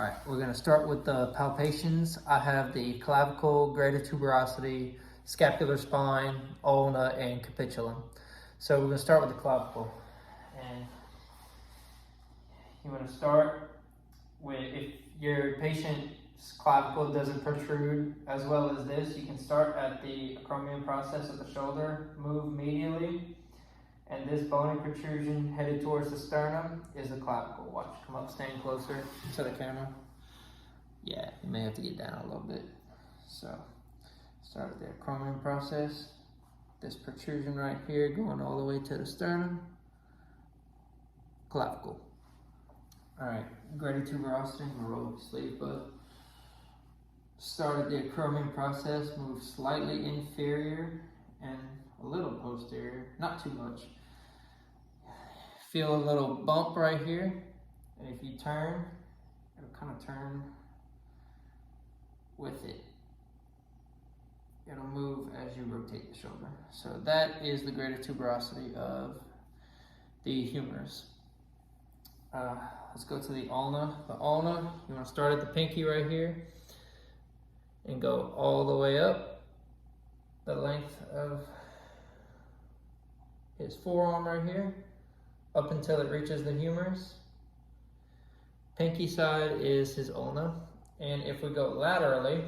All right, we're gonna start with the palpations. I have the clavicle, greater tuberosity, scapular spine, ulna, and capitulum. So we're gonna start with the clavicle. And you wanna start with, if your patient's clavicle doesn't protrude as well as this, you can start at the acromion process of the shoulder, move medially, and this bony protrusion headed towards the sternum is the clavicle. Watch, come up, stand closer to the camera. Yeah, you may have to get down a little bit. So, start the acromion process. This protrusion right here going all the way to the sternum. Clavicle. All right, greater tuberosity, roll up your sleeve, bud. Start the acromion process, move slightly inferior and a little posterior, not too much. Feel a little bump right here, and if you turn, it'll kind of turn with it. It'll move as you rotate the shoulder. So that is the greater tuberosity of the humerus. Let's go to the ulna. The ulna, you want to start at the pinky right here and go all the way up the length of his forearm right here, up until it reaches the humerus. Pinky side is his ulna. And if we go laterally,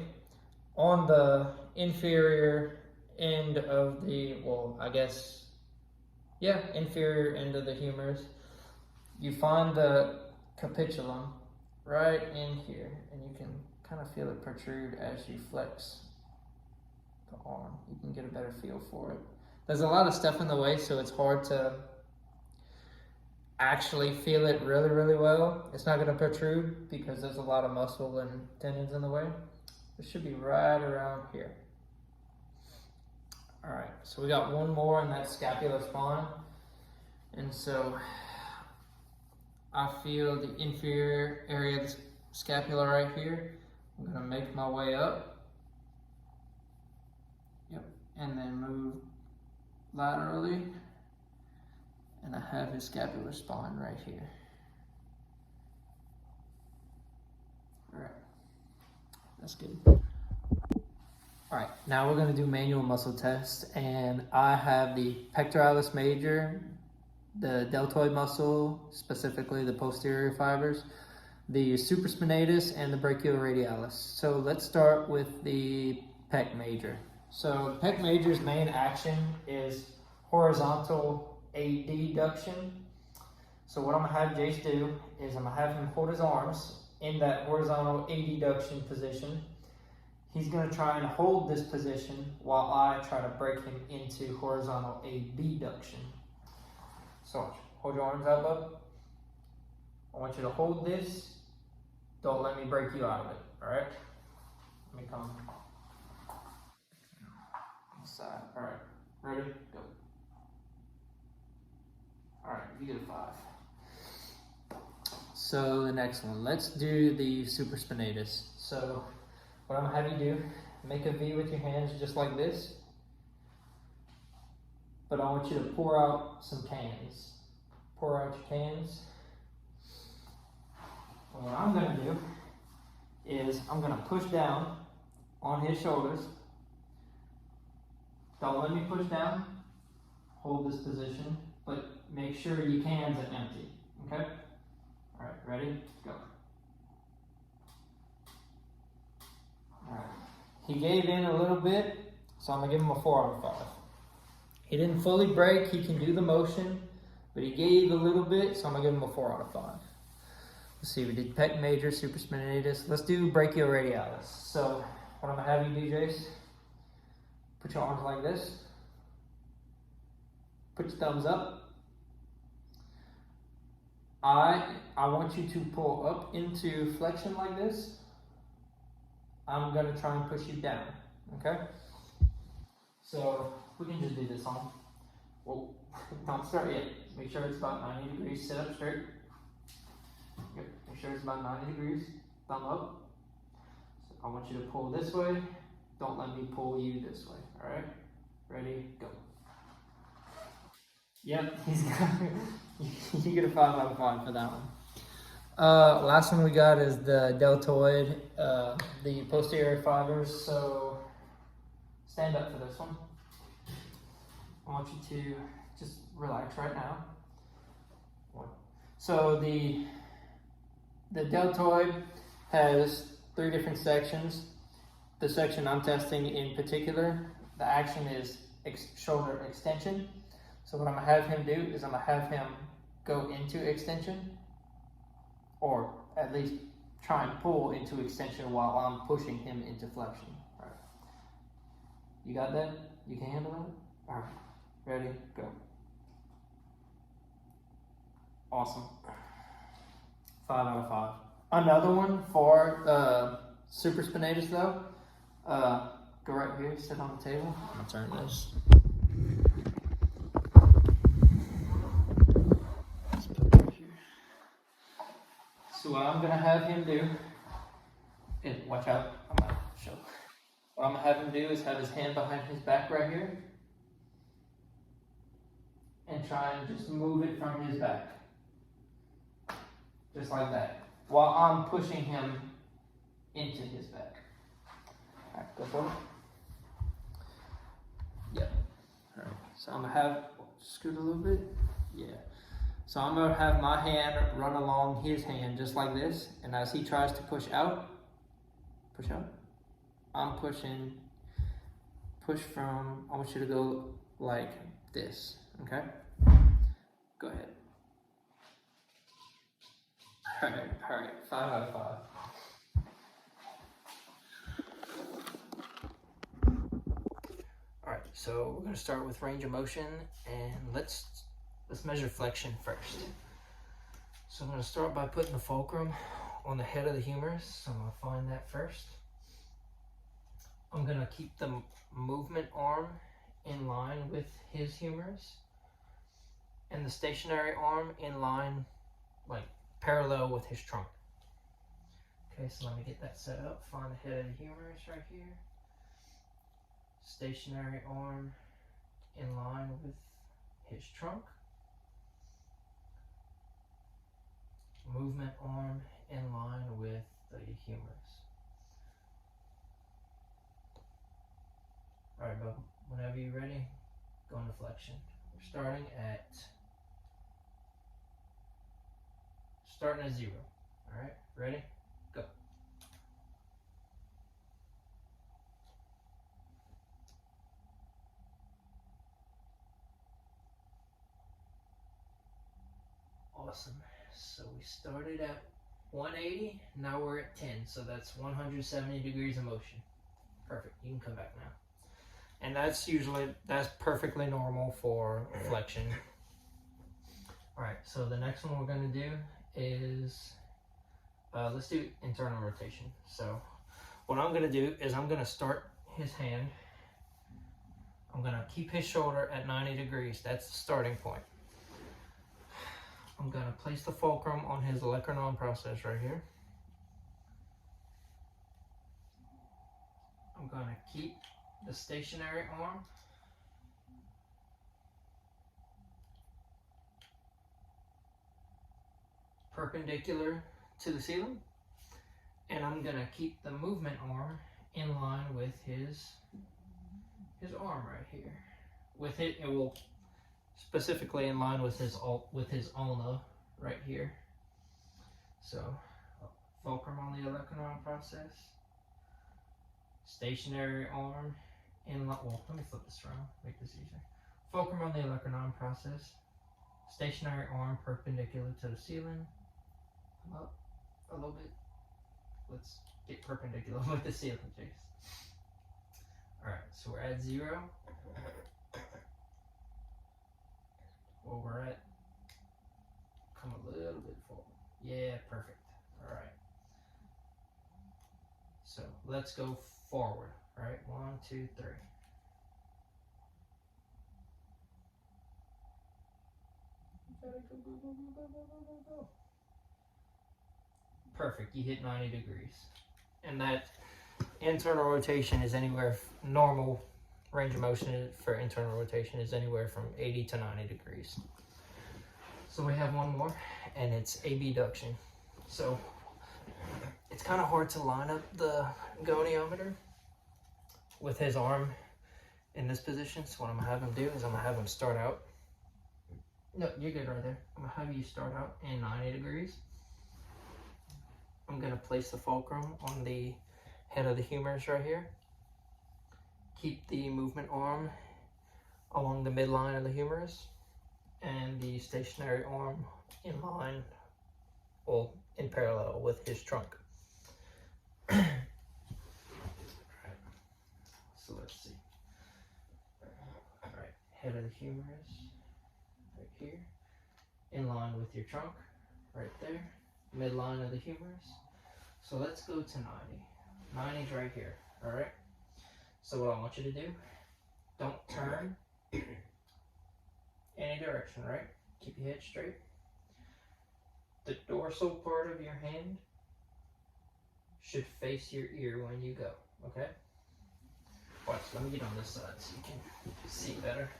on the inferior end of the, inferior end of the humerus, you find the capitulum right in here, and you can kind of feel it protrude as you flex the arm. You can get a better feel for it. There's a lot of stuff in the way, so it's hard to actually feel it really, really well. It's not going to protrude because there's a lot of muscle and tendons in the way. It should be right around here. All right, so we got one more, and that's scapular spine. And so I feel the inferior area of the scapula right here. I'm going to make my way up. Yep, and then move laterally. And I have his scapular spine right here. All right, that's good. All right, now we're gonna do manual muscle test, and I have the pectoralis major, the deltoid muscle, specifically the posterior fibers, the supraspinatus, and the brachioradialis. So let's start with the pec major. So pec major's main action is horizontal adduction. So what I'm gonna have Jace do is I'm gonna have him hold his arms in that horizontal adduction position. He's gonna try and hold this position while I try to break him into horizontal abduction. So hold your arms out, bud. I want you to hold this. Don't let me break you out of it, all right? Let me come inside. All right, ready? Go. All right, you get a 5. So the next one, let's do the supraspinatus. So what I'm gonna have you do, make a V with your hands just like this, but I want you to pour out some cans. Pour out your cans. And what I'm gonna do is I'm gonna push down on his shoulders. Don't let me push down. Hold this position, but make sure your cans are empty, okay? All right, ready? Go. All right, he gave in a little bit, so I'm gonna give him a 4 out of 5. He didn't fully break, he can do the motion, but he gave a little bit, so I'm gonna give him a 4 out of 5. Let's see, we did pec major, supraspinatus. Let's do brachioradialis. So what I'm gonna have you do, Jace, put your arms like this. Put your thumbs up. I want you to pull up into flexion like this. I'm gonna try and push you down, okay? So we can just do this on. Whoa, don't start yet. Make sure it's about 90 degrees. Sit up straight. Yep, make sure it's about 90 degrees. Thumb up. So I want you to pull this way. Don't let me pull you this way, all right? Ready, go. Yep, he's got, you get a 5 out of 5 for that one. Last one we got is the deltoid, the posterior fibers. So stand up for this one. I want you to just relax right now. So the deltoid has 3 different sections. The section I'm testing in particular, the action is shoulder extension. So what I'm gonna have him do is I'm gonna have him go into extension, or at least try and pull into extension while I'm pushing him into flexion. All right. You got that? You can handle it? All right. Ready? Go. Awesome. 5 out of 5. Another one for supraspinatus though. Go right here, sit on the table. I'm gonna turn this. Let's put it right here. So what I'm gonna have him do is, watch out, I'm gonna show. What I'm gonna have him do is have his hand behind his back right here and try and just move it from his back. Just like that. While I'm pushing him into his back. Alright, go forward. Yep. Alright, so I'm gonna have, scoot a little bit. Yeah. So I'm gonna have my hand run along his hand just like this. And as he tries to push out, I'm pushing, push from, I want you to go like this, okay? Go ahead. All right, 5 out of 5. All right, so we're gonna start with range of motion, and let's measure flexion first. So I'm gonna start by putting the fulcrum on the head of the humerus. So I'm gonna find that first. I'm gonna keep the movement arm in line with his humerus, and the stationary arm in line, like parallel with his trunk. Okay, so let me get that set up. Find the head of the humerus right here. Stationary arm in line with his trunk. Movement arm in line with the humerus. Alright, bub, whenever you're ready, go into flexion. We're starting at 0. Alright, ready? Go. Awesome. So we started at 180, now we're at 10, so that's 170 degrees of motion. Perfect, you can come back now. And that's perfectly normal for flexion. Alright, so the next one we're gonna do is, let's do internal rotation. So what I'm gonna do is I'm gonna start his hand. I'm gonna keep his shoulder at 90 degrees. That's the starting point. I'm gonna place the fulcrum on his olecranon process right here. I'm gonna keep the stationary arm perpendicular to the ceiling, and I'm gonna keep the movement arm in line with his arm right here. With it will specifically in line with his ulna right here. So fulcrum on the olecranon process, stationary arm in line. Well, let me flip this around, make this easier. Fulcrum on the olecranon process, stationary arm perpendicular to the ceiling. Come up a little bit. Let's get perpendicular with the ceiling, Chase. Alright, so we're at 0. Well, we're at, come a little bit forward. Yeah, perfect. Alright. So let's go forward. Alright, 1, 2, 3. Go. Perfect, you hit 90 degrees. And that internal rotation is anywhere, normal range of motion for internal rotation is anywhere from 80 to 90 degrees. So we have one more, and it's abduction. So it's kind of hard to line up the goniometer with his arm in this position. So what I'm gonna have him do is I'm gonna have him start out. No, you're good right there. I'm gonna have you start out in 90 degrees. I'm gonna place the fulcrum on the head of the humerus right here. Keep the movement arm along the midline of the humerus and the stationary arm in line, well, in parallel with his trunk. Alright, so let's see. Alright, head of the humerus right here, in line with your trunk right there, midline of the humerus. So let's go to 90. 90's right here, alright? So what I want you to do, don't turn any direction, right? Keep your head straight. The dorsal part of your hand should face your ear when you go, okay? Watch, let me get on this side so you can see better.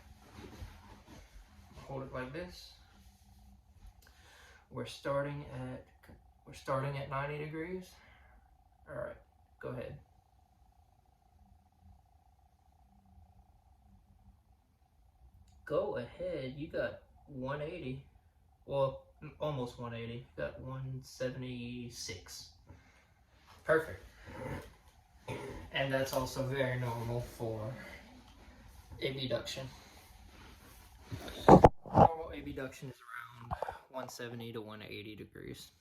Hold it like this. We're starting at 90 degrees. All right, go ahead. Go ahead, you got 180. Well, almost 180. You got 176. Perfect. And that's also very normal for abduction. Normal abduction is around 170 to 180 degrees.